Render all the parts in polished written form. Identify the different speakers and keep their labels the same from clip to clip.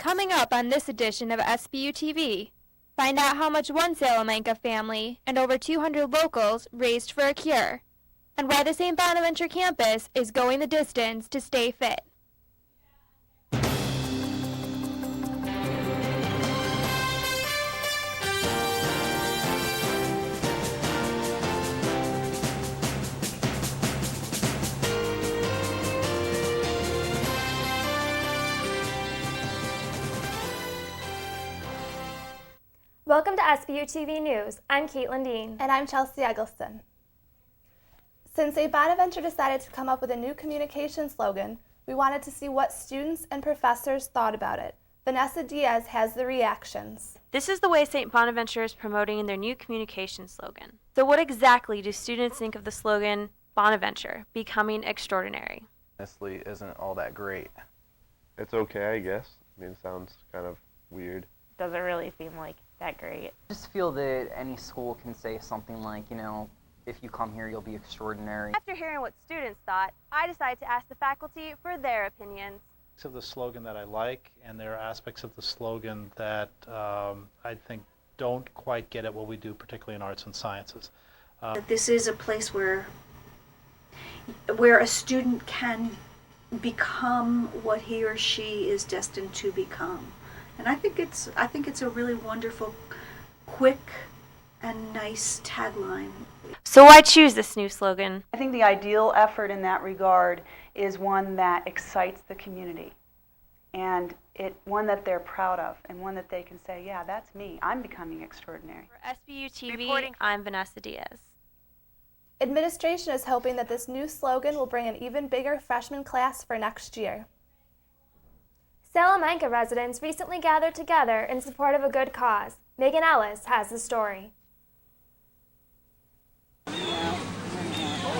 Speaker 1: Coming up on this edition of Sbu Tv, find out how much one Salamanca family and over 200 locals raised for a cure, and why the St. Bonaventure campus is going the distance to stay fit. Welcome to Sbu TV News. I'm Kaitlin Dean.
Speaker 2: And I'm Chelsea Eggleston. Since St. Bonaventure decided to come up with a new communication slogan, we wanted to see what students and professors thought about it. Vanessa Diaz has the reactions.
Speaker 3: This is the way St. Bonaventure is promoting their new communication slogan. So what exactly do students think of the slogan, Bonaventure, becoming extraordinary?
Speaker 4: Honestly, isn't all that great.
Speaker 5: It's okay, I guess. I mean, it sounds kind of weird.
Speaker 6: Doesn't really seem like that great.
Speaker 7: I just feel that any school can say something like, if you come here, you'll be extraordinary.
Speaker 3: After hearing what students thought, I decided to ask the faculty for their opinions.
Speaker 8: Of the slogan that I like, and there are aspects of the slogan that I think don't quite get at what we do, particularly in arts and sciences.
Speaker 9: This is a place where a student can become what he or she is destined to become. And I think it's a really wonderful, quick, and nice tagline.
Speaker 3: So why choose this new slogan?
Speaker 10: I think the ideal effort in that regard is one that excites the community, and one that they're proud of, and one that they can say, yeah, that's me. I'm becoming extraordinary.
Speaker 3: For Sbu TV, I'm Vanessa Diaz.
Speaker 2: Administration is hoping that this new slogan will bring an even bigger freshman class for next year.
Speaker 1: Salamanca residents recently gathered together in support of a good cause. Meagan Ellis has the story.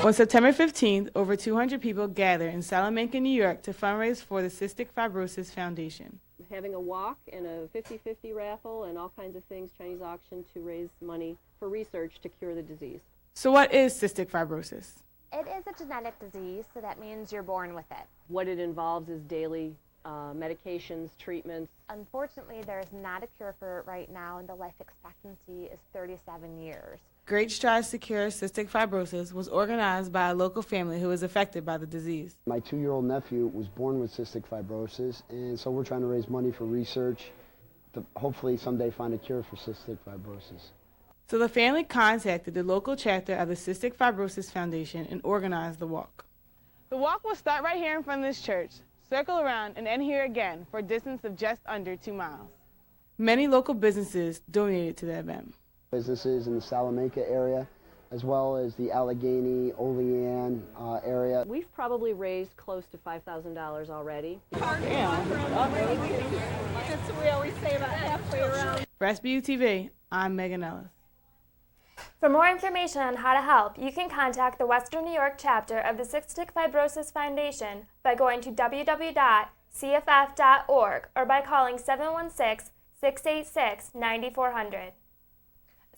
Speaker 11: On September 15th, over 200 people gathered in Salamanca, New York to fundraise for the Cystic Fibrosis Foundation.
Speaker 12: Having a walk and a 50-50 raffle and all kinds of things, Chinese auction, to raise money for research to cure the disease.
Speaker 11: So what is cystic fibrosis?
Speaker 13: It is a genetic disease, so that means you're born with it.
Speaker 12: What it involves is daily medications, treatments.
Speaker 13: Unfortunately, there is not a cure for it right now, and the life expectancy is 37 years.
Speaker 11: Great Strides to Cure Cystic Fibrosis was organized by a local family who was affected by the disease.
Speaker 14: My 2-year-old nephew was born with cystic fibrosis, and so we're trying to raise money for research to hopefully someday find a cure for cystic fibrosis.
Speaker 11: So the family contacted the local chapter of the Cystic Fibrosis Foundation and organized the walk. The walk will start right here in front of this church, circle around, and end here again for a distance of just under 2 miles. Many local businesses donated to the event.
Speaker 14: Businesses in the Salamanca area, as well as the Allegheny, Olean area.
Speaker 12: We've probably raised close to $5,000 already.
Speaker 10: That's what we always say about halfway around.
Speaker 11: For Sbu TV, I'm Meagan Ellis.
Speaker 1: For more information on how to help, you can contact the Western New York chapter of the Cystic Fibrosis Foundation by going to www.cff.org or by calling 716-686-9400.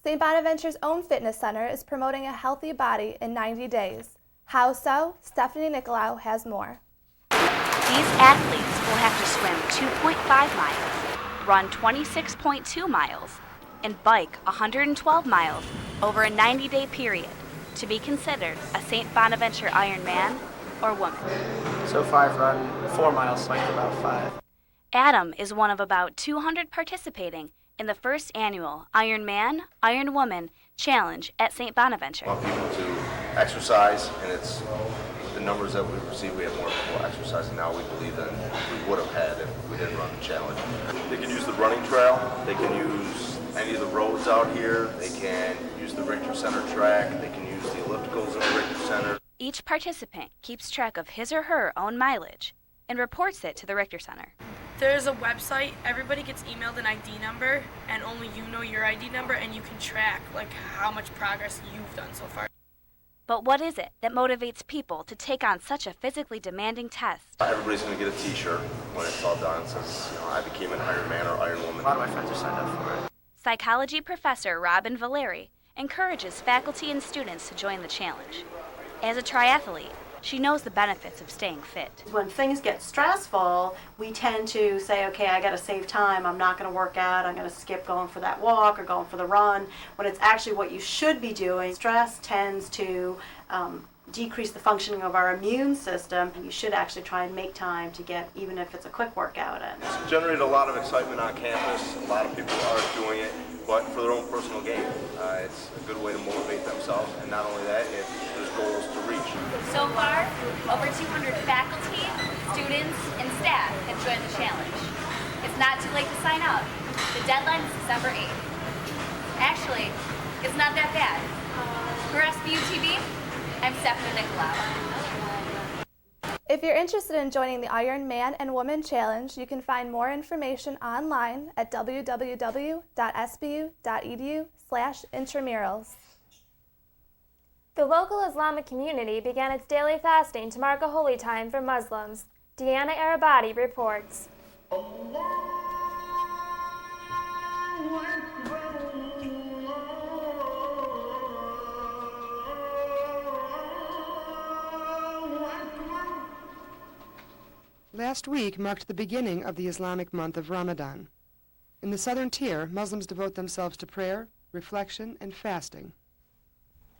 Speaker 2: St. Bonaventure's own fitness center is promoting a healthy body in 90 days. How so? Stephanie Nikolaou has more.
Speaker 15: These athletes will have to swim 2.5 miles, run 26.2 miles, and bike 112 miles over a 90-day period to be considered a St. Bonaventure Iron Man or woman.
Speaker 16: So far I've run 4 miles, biked about 5.
Speaker 15: Adam is one of about 200 participating in the first annual Iron Man, Iron Woman Challenge at St. Bonaventure.
Speaker 17: I want people to exercise, and it's the numbers that we receive. We have more people exercising now, we believe, than we would have had if we didn't run the challenge. They can use the running trail, they can use any of the roads out here, they can use the Richter Center track, they can use the ellipticals in the Richter Center.
Speaker 15: Each participant keeps track of his or her own mileage and reports it to the Richter Center.
Speaker 18: There's a website, everybody gets emailed an ID number, and only you know your ID number, and you can track how much progress you've done so far.
Speaker 15: But what is it that motivates people to take on such a physically demanding test?
Speaker 17: Everybody's going to get a t-shirt when it's all done. It says, I became an Iron Man or Iron Woman.
Speaker 16: A lot of my friends are signed up for it.
Speaker 15: Psychology professor Robin Valeri encourages faculty and students to join the challenge. As a triathlete, she knows the benefits of staying fit.
Speaker 19: When things get stressful, we tend to say, okay, I got to save time. I'm not going to work out. I'm going to skip going for that walk or going for the run. When it's actually what you should be doing. Stress tends to decrease the functioning of our immune system. You should actually try and make time to get, even if it's a quick workout in.
Speaker 17: It's generated a lot of excitement on campus. A lot of people are doing it, but for their own personal gain. It's a good way to motivate themselves, and not only that, there's goals to reach.
Speaker 15: So far, over 200 faculty, students, and staff have joined the challenge. It's not too late to sign up. The deadline is December 8th. Actually, it's not that bad. For Sbu Tv, I'm Stephanie Nikolaou.
Speaker 2: If you're interested in joining the Iron Man and Woman Challenge, you can find more information online at www.sbu.edu/intramurals.
Speaker 1: The local Islamic community began its daily fasting to mark a holy time for Muslims. DeAnna Arabaty reports.
Speaker 20: Last week marked the beginning of the Islamic month of Ramadan. In the southern tier, Muslims devote themselves to prayer, reflection, and fasting.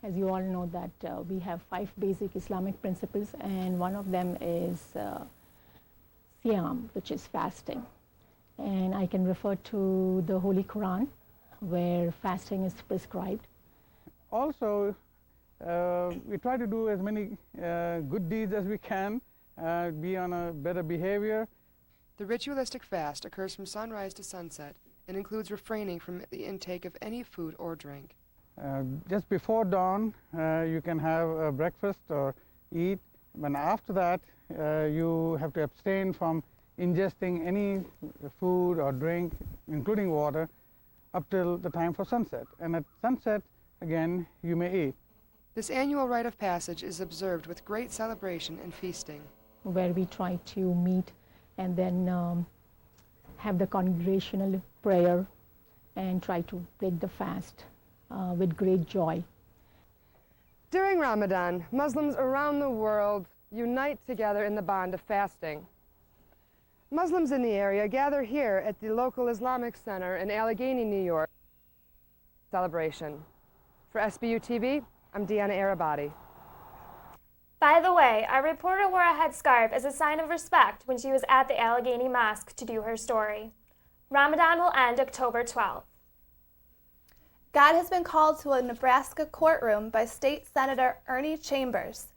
Speaker 21: As you all know that we have 5 basic Islamic principles, and one of them is Siyam, which is fasting. And I can refer to the Holy Quran, where fasting is prescribed.
Speaker 22: Also, we try to do as many good deeds as we can, be on a better behavior.
Speaker 20: The ritualistic fast occurs from sunrise to sunset and includes refraining from the intake of any food or drink.
Speaker 22: Just before dawn, you can have a breakfast or eat, but after that, you have to abstain from ingesting any food or drink, including water, up till the time for sunset. And at sunset, again, you may eat.
Speaker 20: This annual rite of passage is observed with great celebration and feasting,
Speaker 21: where we try to meet and then have the congregational prayer and try to break the fast with great joy.
Speaker 20: During Ramadan, Muslims around the world unite together in the bond of fasting. Muslims in the area gather here at the local Islamic Center in Allegheny, New York. Celebration. For Sbu TV, I'm DeAnna Arabaty.
Speaker 1: By the way, our reporter wore a headscarf as a sign of respect when she was at the Allegheny Mosque to do her story. Ramadan will end October 12th.
Speaker 2: God has been called to a Nebraska courtroom by State Senator Ernie Chambers.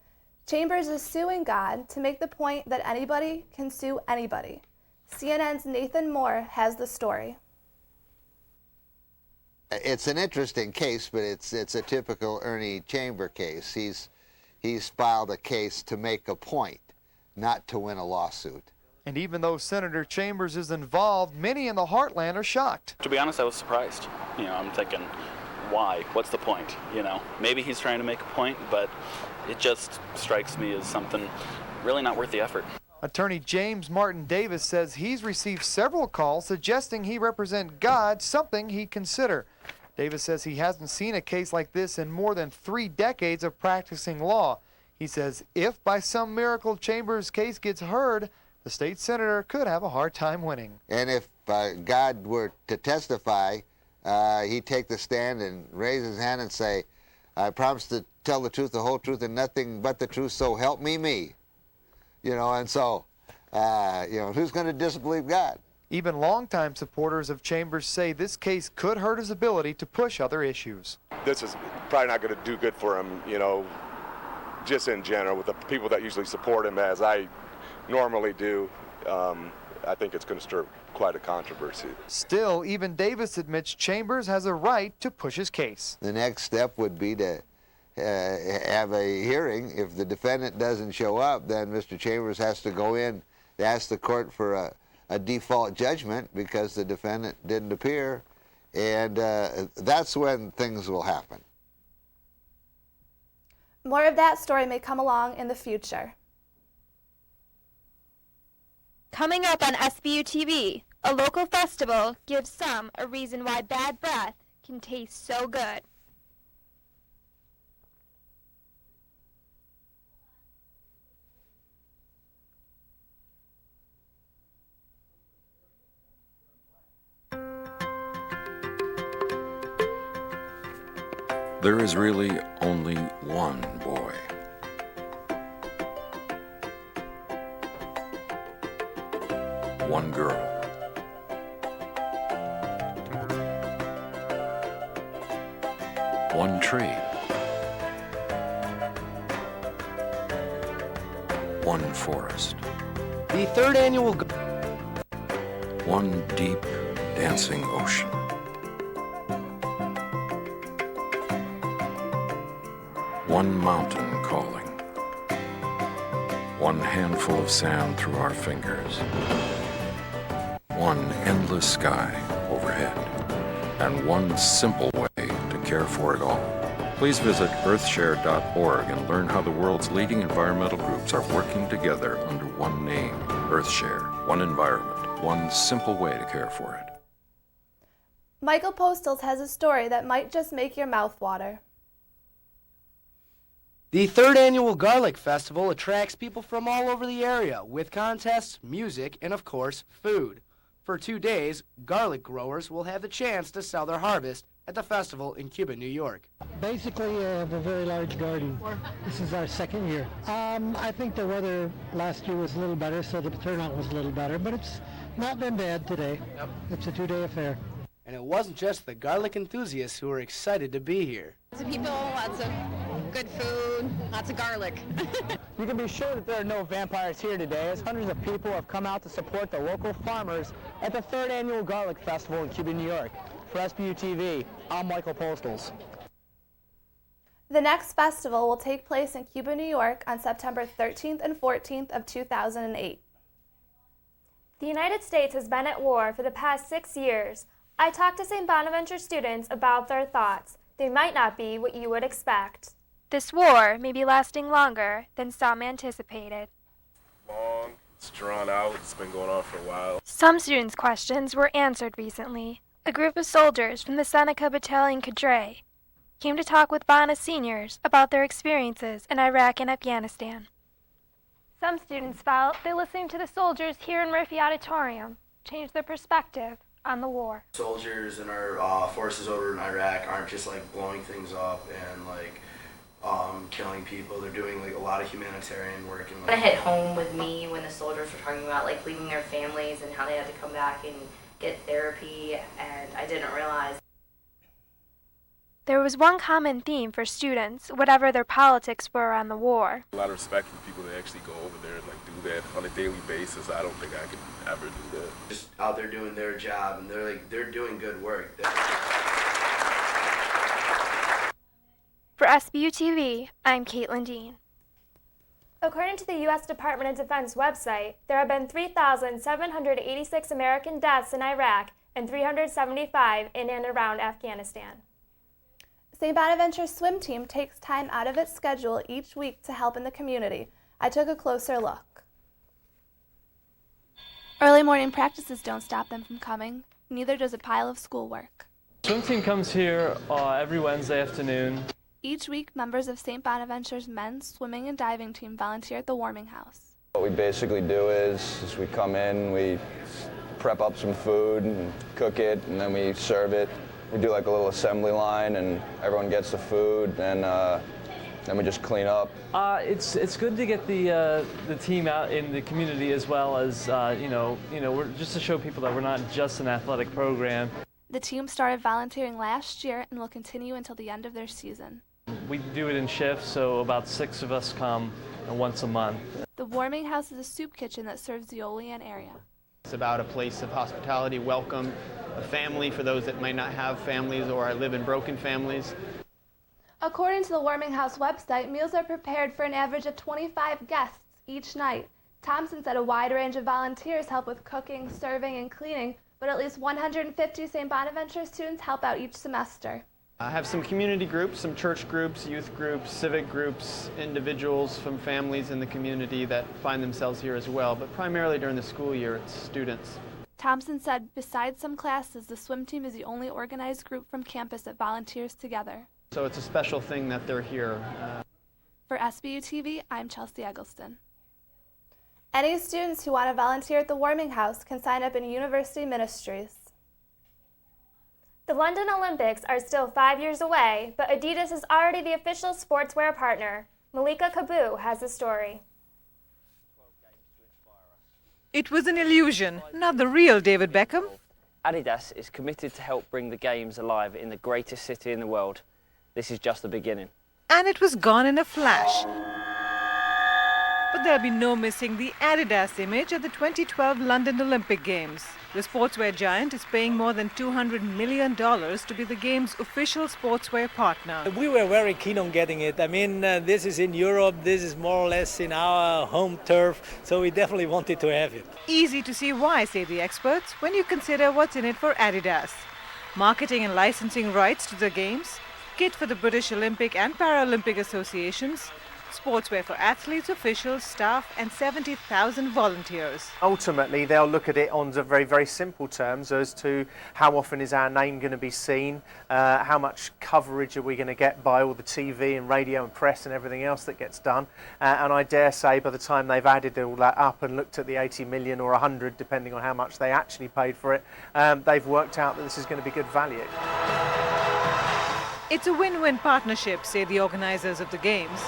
Speaker 2: Chambers is suing God to make the point that anybody can sue anybody. CNN's Nathan Moore has the story.
Speaker 23: It's an interesting case, but it's a typical Ernie Chamber case. He's filed a case to make a point, not to win a lawsuit.
Speaker 24: And even though Senator Chambers is involved, many in the heartland are shocked.
Speaker 25: To be honest, I was surprised. I'm thinking, why? What's the point? Maybe he's trying to make a point, but it just strikes me as something really not worth the effort.
Speaker 24: Attorney James Martin Davis says he's received several calls suggesting he represent God, something he'd consider. Davis says he hasn't seen a case like this in more than 3 decades of practicing law. He says if by some miracle Chambers' case gets heard, the state senator could have a hard time winning.
Speaker 23: And if God were to testify, he'd take the stand and raise his hand and say, I promise to tell the truth, the whole truth, and nothing but the truth, so help me. And so, who's going to disbelieve God?
Speaker 24: Even longtime supporters of Chambers say this case could hurt his ability to push other issues.
Speaker 26: This is probably not going to do good for him, just in general, with the people that usually support him, as I normally do. I think it's going to stir quite a controversy.
Speaker 24: Still, even Davis admits Chambers has a right to push his case.
Speaker 23: The next step would be to have a hearing. If the defendant doesn't show up, then Mr. Chambers has to go in to ask the court for a default judgment because the defendant didn't appear, and that's when things will happen.
Speaker 2: More of that story may come along in the future.
Speaker 1: Coming up on Sbu TV, a local festival gives some a reason why bad breath can taste so good.
Speaker 4: There is really only one boy. One girl. One trade. One forest.
Speaker 5: The third annual...
Speaker 4: One deep, dancing ocean. One mountain calling. One handful of sand through our fingers. One endless sky overhead. And one simple way to care for it all. Please visit earthshare.org and learn how the world's leading environmental groups are working together under one name, EarthShare. One environment, one simple way to care for it.
Speaker 2: Michael Postles has a story that might just make your mouth water.
Speaker 5: The third annual Garlic Festival attracts people from all over the area with contests, music, and of course, food. For 2 days, garlic growers will have the chance to sell their harvest at the festival in Cuba, New York.
Speaker 6: Basically, I have a very large garden. This is our second year. I think the weather last year was a little better, so the turnout was a little better, but it's not been bad today. Yep. It's a 2-day affair.
Speaker 5: And it wasn't just the garlic enthusiasts who were excited to be here.
Speaker 7: Lots of people, lots of good food, lots of garlic.
Speaker 5: You can be sure that there are no vampires here today, as hundreds of people have come out to support the local farmers at the third annual Garlic Festival in Cuba, New York. For Sbu TV, I'm Michael Postles.
Speaker 2: The next festival will take place in Cuba, New York on September 13th and 14th of 2008.
Speaker 1: The United States has been at war for the past 6 years. I talked to St. Bonaventure students about their thoughts. They might not be what you would expect. This war may be lasting longer than some anticipated.
Speaker 8: Long, it's drawn out, it's been going on for a while.
Speaker 1: Some students' questions were answered recently. A group of soldiers from the Seneca Battalion Cadre came to talk with Bana seniors about their experiences in Iraq and Afghanistan. Some students felt that listening to the soldiers here in Murphy Auditorium changed their perspective on the war.
Speaker 9: Soldiers in our forces over in Iraq aren't just like blowing things up and like killing people. They're doing like a lot of humanitarian work. And
Speaker 27: It hit home with me when the soldiers were talking about like leaving their families and how they had to come back and get therapy, and I didn't realize.
Speaker 1: There was one common theme for students, whatever their politics were on the war.
Speaker 8: A lot of respect for people that actually go over there and like do that on a daily basis. I don't think I could ever do that.
Speaker 9: Just out there doing their job, and they're doing good work.
Speaker 1: For Sbu TV, I'm Kaitlin Dean. According to the U.S. Department of Defense website, there have been 3,786 American deaths in Iraq and 375 in and around Afghanistan.
Speaker 2: St. Bonaventure's swim team takes time out of its schedule each week to help in the community. I took a closer look.
Speaker 28: Early morning practices don't stop them from coming. Neither does a pile of schoolwork.
Speaker 29: Swim team comes here every Wednesday afternoon.
Speaker 28: Each week, members of St. Bonaventure's men's swimming and diving team volunteer at the warming house.
Speaker 30: What we basically do is we come in, we prep up some food and cook it, and then we serve it. We do like a little assembly line, and everyone gets the food, and then we just clean up.
Speaker 29: It's good to get the team out in the community as well as we're just to show people that we're not just an athletic program.
Speaker 28: The team started volunteering last year and will continue until the end of their season.
Speaker 29: We do it in shifts, so about 6 of us come once a month.
Speaker 28: The warming house is a soup kitchen that serves the Olean area.
Speaker 31: It's about a place of hospitality, welcome, a family for those that might not have families or live in broken families.
Speaker 28: According to the warming house website, meals are prepared for an average of 25 guests each night. Thompson said a wide range of volunteers help with cooking, serving, and cleaning, but at least 150 St. Bonaventure students help out each semester.
Speaker 31: I have some community groups, some church groups, youth groups, civic groups, individuals from families in the community that find themselves here as well, but primarily during the school year, it's students.
Speaker 28: Thompson said besides some classes, the swim team is the only organized group from campus that volunteers together.
Speaker 31: So it's a special thing that they're here.
Speaker 28: For Sbu TV, I'm Chelsea Eggleston.
Speaker 2: Any students who want to volunteer at the warming house can sign up in University Ministries.
Speaker 1: The London Olympics are still 5 years away, but Adidas is already the official sportswear partner. Malika Kabu has the story.
Speaker 3: It was an illusion, not the real David Beckham.
Speaker 10: Adidas is committed to help bring the games alive in the greatest city in the world. This is just the beginning.
Speaker 3: And it was gone in a flash. But there'll be no missing the Adidas image at the 2012 London Olympic Games. The sportswear giant is paying more than $200 million to be the game's official sportswear partner.
Speaker 11: We were very keen on getting it. I mean, this is in Europe, this is more or less in our home turf, so we definitely wanted to have it.
Speaker 3: Easy to see why, say the experts, when you consider what's in it for Adidas. Marketing and licensing rights to the games, kit for the British Olympic and Paralympic associations, sportswear for athletes, officials, staff, and 70,000 volunteers.
Speaker 12: Ultimately, they'll look at it on very, very simple terms as to how often is our name going to be seen, how much coverage are we going to get by all the TV and radio and press and everything else that gets done. And I dare say by the time they've added all that up and looked at the 80 million or 100, depending on how much they actually paid for it, they've worked out that this is going to be good value.
Speaker 3: It's a win-win partnership, say the organizers of the Games.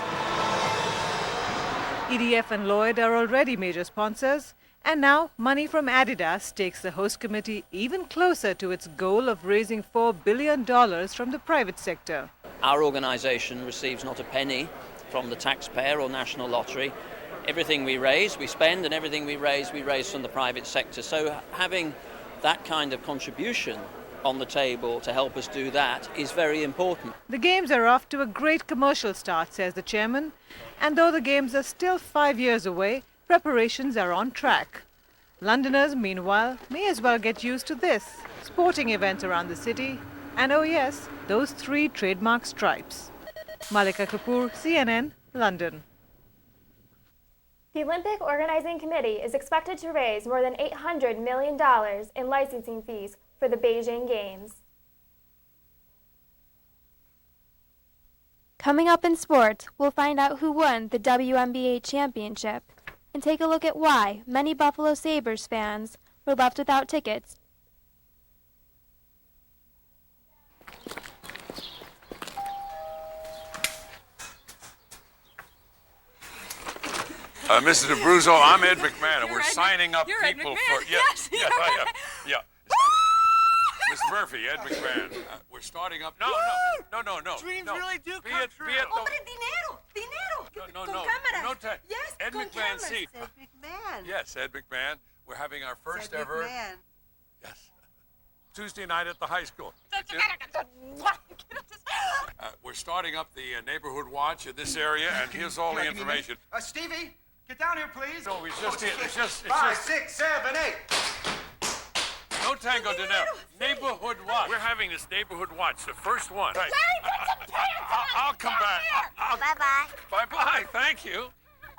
Speaker 3: EDF and Lloyd are already major sponsors, and now money from Adidas takes the host committee even closer to its goal of raising $4 billion from the private sector.
Speaker 13: Our organisation receives not a penny from the taxpayer or national lottery. Everything we raise, we spend, and everything we raise from the private sector. So having that kind of contribution on the table to help us do that is very important.
Speaker 3: The Games are off to a great commercial start, says the chairman, and though the Games are still 5 years away, preparations are on track. Londoners, meanwhile, may as well get used to this, sporting events around the city, and oh yes, those 3 trademark stripes. Malika Kapoor, CNN, London.
Speaker 1: The Olympic Organizing Committee is expected to raise more than $800 million in licensing fees for the Beijing Games. Coming up in sports, we'll find out who won the WNBA championship and take a look at why many Buffalo Sabres fans were left without tickets.
Speaker 4: Mrs. DeBruzzo, I'm Ed McMahon, and we're signing up people for...
Speaker 14: Yes,
Speaker 4: yeah. Mr. Murphy, Ed McMahon. We're starting up... No.
Speaker 14: Dreams
Speaker 4: no.
Speaker 14: really do come true. Hombre, dinero.
Speaker 4: No.
Speaker 14: Yes,
Speaker 4: Ed
Speaker 14: con
Speaker 4: McMahon,
Speaker 14: cameras.
Speaker 4: see.
Speaker 14: Ed McMahon.
Speaker 4: Yes, Ed McMahon. We're having our first
Speaker 14: Ed
Speaker 4: ever...
Speaker 14: McMahon.
Speaker 4: Yes. Tuesday night at the high school. We're starting up the neighborhood watch in this area, and here's all the information.
Speaker 15: Stevie, get down here, please.
Speaker 4: No, it's just
Speaker 15: 5, 6, 7, 8.
Speaker 4: No tango dinero. Neighborhood watch. We're having this neighborhood watch, the first one. Right.
Speaker 14: Larry, put some pants on.
Speaker 4: I'll come back.
Speaker 14: Bye-bye.
Speaker 4: Bye-bye. Thank you.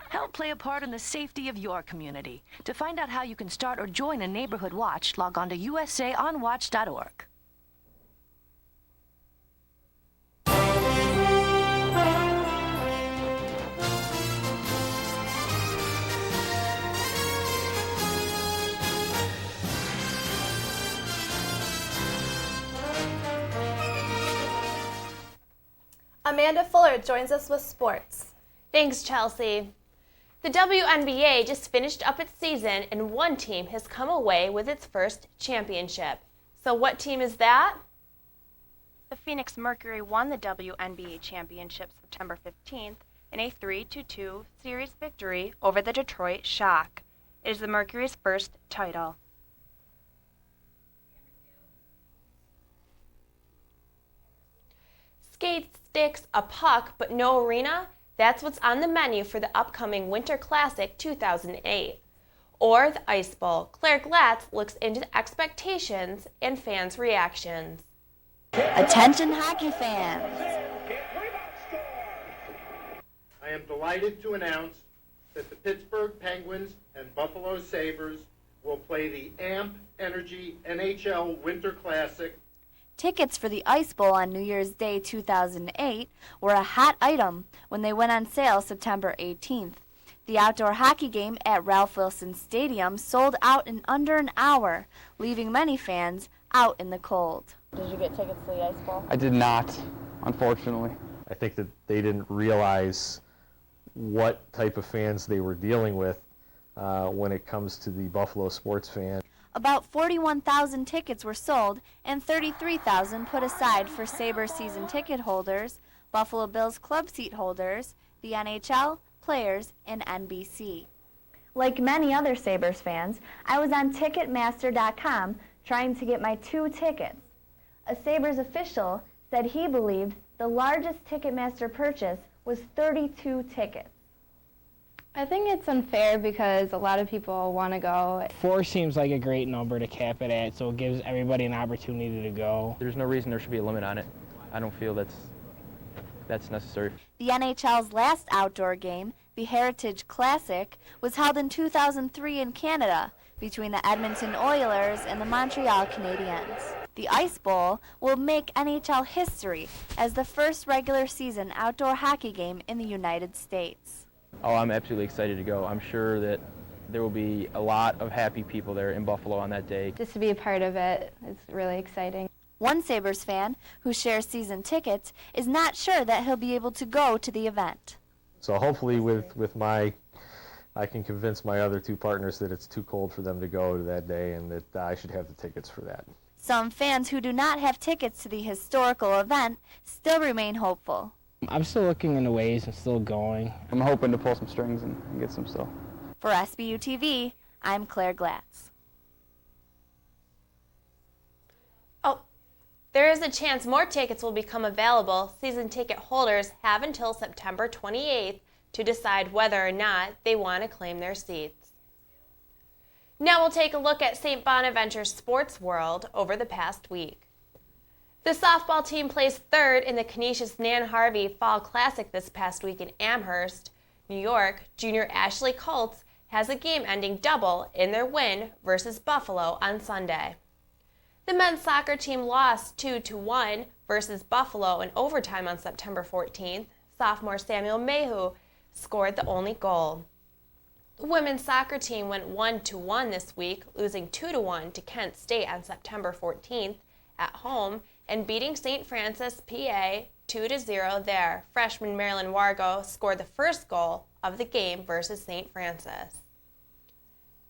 Speaker 16: Help play a part in the safety of your community. To find out how you can start or join a neighborhood watch, log on to usaonwatch.org.
Speaker 2: Amanda Fuller joins us with sports.
Speaker 17: Thanks, Chelsea. The WNBA just finished up its season, and one team has come away with its first championship. So what team is that?
Speaker 18: The Phoenix Mercury won the WNBA championship September 15th in a 3-2 series victory over the Detroit Shock. It is the Mercury's first title.
Speaker 17: Skate, sticks, a puck, but no arena? That's what's on the menu for the upcoming Winter Classic 2008. Or the Ice Bowl. Claire Glatz looks into the expectations and fans' reactions.
Speaker 19: Attention hockey fans!
Speaker 32: I am delighted to announce that the Pittsburgh Penguins and Buffalo Sabres will play the AMP Energy NHL Winter Classic.
Speaker 19: Tickets for the Ice Bowl on New Year's Day 2008 were a hot item when they went on sale September 18th. The outdoor hockey game at Ralph Wilson Stadium sold out in under an hour, leaving many fans out in the cold. Did you get tickets to the Ice Bowl?
Speaker 5: I did not, unfortunately.
Speaker 6: I think that they didn't realize what type of fans they were dealing with when it comes to the Buffalo sports fan.
Speaker 19: About 41,000 tickets were sold and 33,000 put aside for Sabres season ticket holders, Buffalo Bills club seat holders, the NHL, players, and NBC. Like many other Sabres fans, I was on Ticketmaster.com trying to get my 2 tickets. A Sabres official said he believed the largest Ticketmaster purchase was 32 tickets.
Speaker 7: I think it's unfair because a lot of people want to go.
Speaker 8: 4 seems like a great number to cap it at, so it gives everybody an opportunity to go.
Speaker 20: There's no reason there should be a limit on it. I don't feel that's necessary.
Speaker 19: The NHL's last outdoor game, the Heritage Classic, was held in 2003 in Canada between the Edmonton Oilers and the Montreal Canadiens. The Ice Bowl will make NHL history as the first regular season outdoor hockey game in the United States.
Speaker 20: Oh, I'm absolutely excited to go. I'm sure that there will be a lot of happy people there in Buffalo on that day.
Speaker 7: Just to be a part of it, it's really exciting.
Speaker 19: One Sabres fan who shares season tickets is not sure that he'll be able to go to the event.
Speaker 6: So hopefully I can convince my other 2 partners that it's too cold for them to go to that day and that I should have the tickets for that.
Speaker 19: Some fans who do not have tickets to the historical event still remain hopeful.
Speaker 8: I'm still looking into ways and still going.
Speaker 5: I'm hoping to pull some strings and get some still.
Speaker 19: For Sbu TV, I'm Claire Glatz.
Speaker 17: There is a chance more tickets will become available. Season ticket holders have until September 28th to decide whether or not they want to claim their seats. Now we'll take a look at St. Bonaventure's sports world over the past week. The softball team placed 3rd in the Canisius Nan Harvey Fall Classic this past week in Amherst, New York. Junior Ashley Colts has a game-ending double in their win versus Buffalo on Sunday. The men's soccer team lost 2-1 versus Buffalo in overtime on September 14th. Sophomore Samuel Mayhew scored the only goal. The women's soccer team went 1-1 this week, losing 2-1 to Kent State on September 14th at home and beating St. Francis, PA 2-0 there. Freshman Marilyn Wargo scored the first goal of the game versus St. Francis.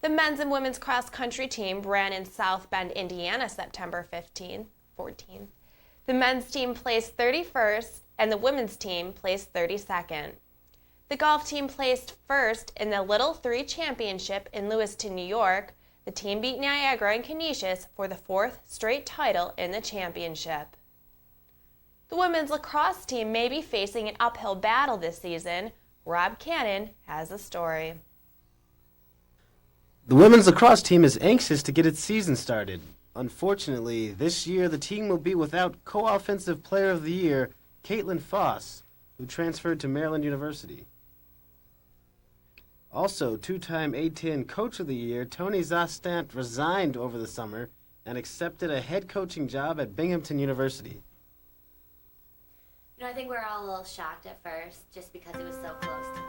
Speaker 17: The men's and women's cross-country team ran in South Bend, Indiana, September 14th. The men's team placed 31st, and the women's team placed 32nd. The golf team placed 1st in the Little 3 Championship in Lewiston, New York. The team beat Niagara and Canisius for the 4th straight title in the championship. The women's lacrosse team may be facing an uphill battle this season. Rob Cannon has a story.
Speaker 21: The women's lacrosse team is anxious to get its season started. Unfortunately, this year the team will be without Co-Offensive Player of the Year, Kaitlin Foss, who transferred to Maryland University. Also, 2-time A-10 Coach of the Year, Tony Zastant, resigned over the summer and accepted a head coaching job at Binghamton University.
Speaker 22: I think we're all a little shocked at first just because it was so close to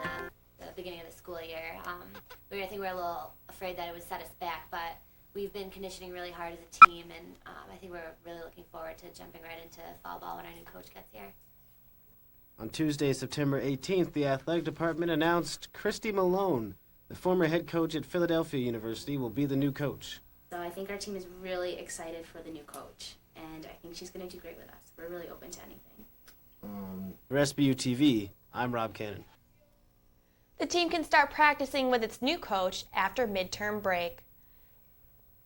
Speaker 22: the beginning of the school year. I think we're a little afraid that it would set us back, but we've been conditioning really hard as a team, and I think we're really looking forward to jumping right into fall ball when our new coach gets here.
Speaker 21: On Tuesday, September 18th, the athletic department announced Christy Malone, the former head coach at Philadelphia University, will be the new coach.
Speaker 22: So I think our team is really excited for the new coach, and I think she's going to do great with us. We're really open to anything.
Speaker 21: For Sbu TV, I'm Rob Cannon.
Speaker 17: The team can start practicing with its new coach after midterm break.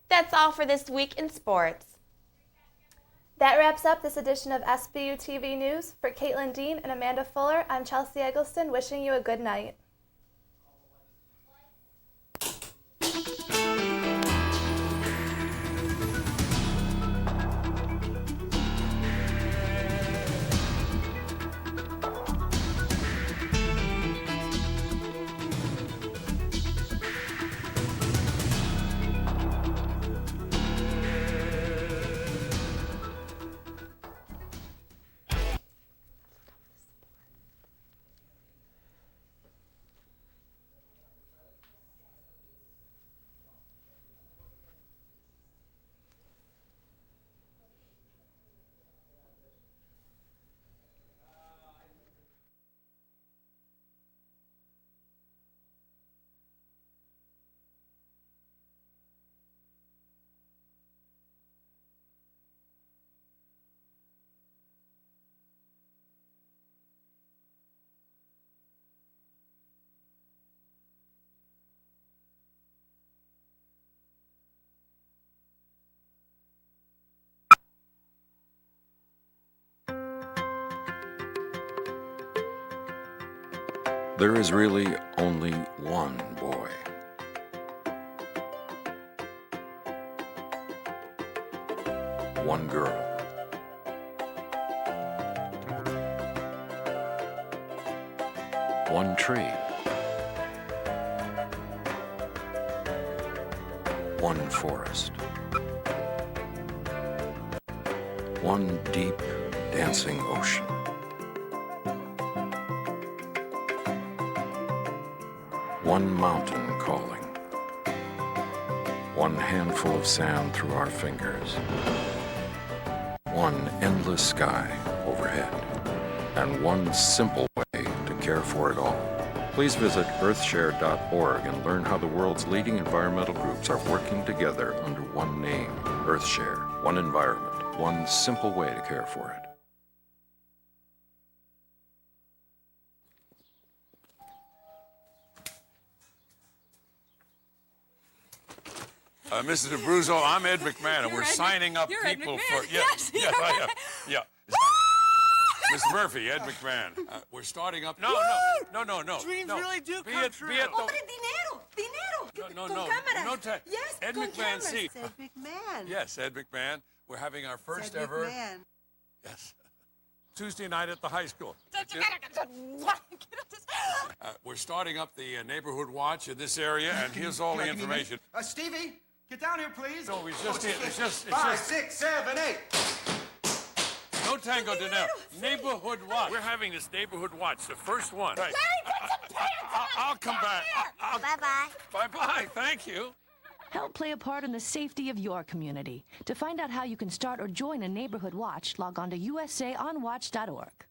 Speaker 17: That's all for this week in sports.
Speaker 2: That wraps up this edition of Sbu TV News. For Kaitlin Dean and Amanda Fuller, I'm Chelsea Eggleston, wishing you a good night.
Speaker 4: There is really only one boy. One girl. One tree. One forest. One deep, dancing ocean. One mountain calling. One handful of sand through our fingers. One endless sky overhead. And one simple way to care for it all. Please visit earthshare.org and learn how the world's leading environmental groups are working together under one name, EarthShare. One environment, one simple way to care for it.
Speaker 9: Mrs. Abruzzo, I'm Ed McMahon, and we're signing up people for... Yes, I am. Yeah. Miss Murphy, Ed McMahon. We're starting up... No.
Speaker 14: Dreams really do come true.
Speaker 10: Hombre, dinero.
Speaker 9: No.
Speaker 10: Con cámaras.
Speaker 9: Yes,
Speaker 10: Ed
Speaker 9: con
Speaker 10: McMahon,
Speaker 9: cameras.
Speaker 10: see. Ed McMahon.
Speaker 9: Yes, Ed McMahon. We're having our first
Speaker 10: Ed
Speaker 9: ever...
Speaker 10: McMahon.
Speaker 9: Yes. Tuesday night at the high school. We're starting up the neighborhood watch in this area, and here's all the information.
Speaker 15: Stevie, get down here, please.
Speaker 9: No, it's just...
Speaker 15: 5, 6, 7, 8.
Speaker 9: No tango dinero. Neighborhood watch. We're having this neighborhood watch, the first one. Right. I'll come back.
Speaker 22: Bye-bye.
Speaker 9: Bye-bye. Thank you.
Speaker 16: Help play a part in the safety of your community. To find out how you can start or join a neighborhood watch, log on to usaonwatch.org.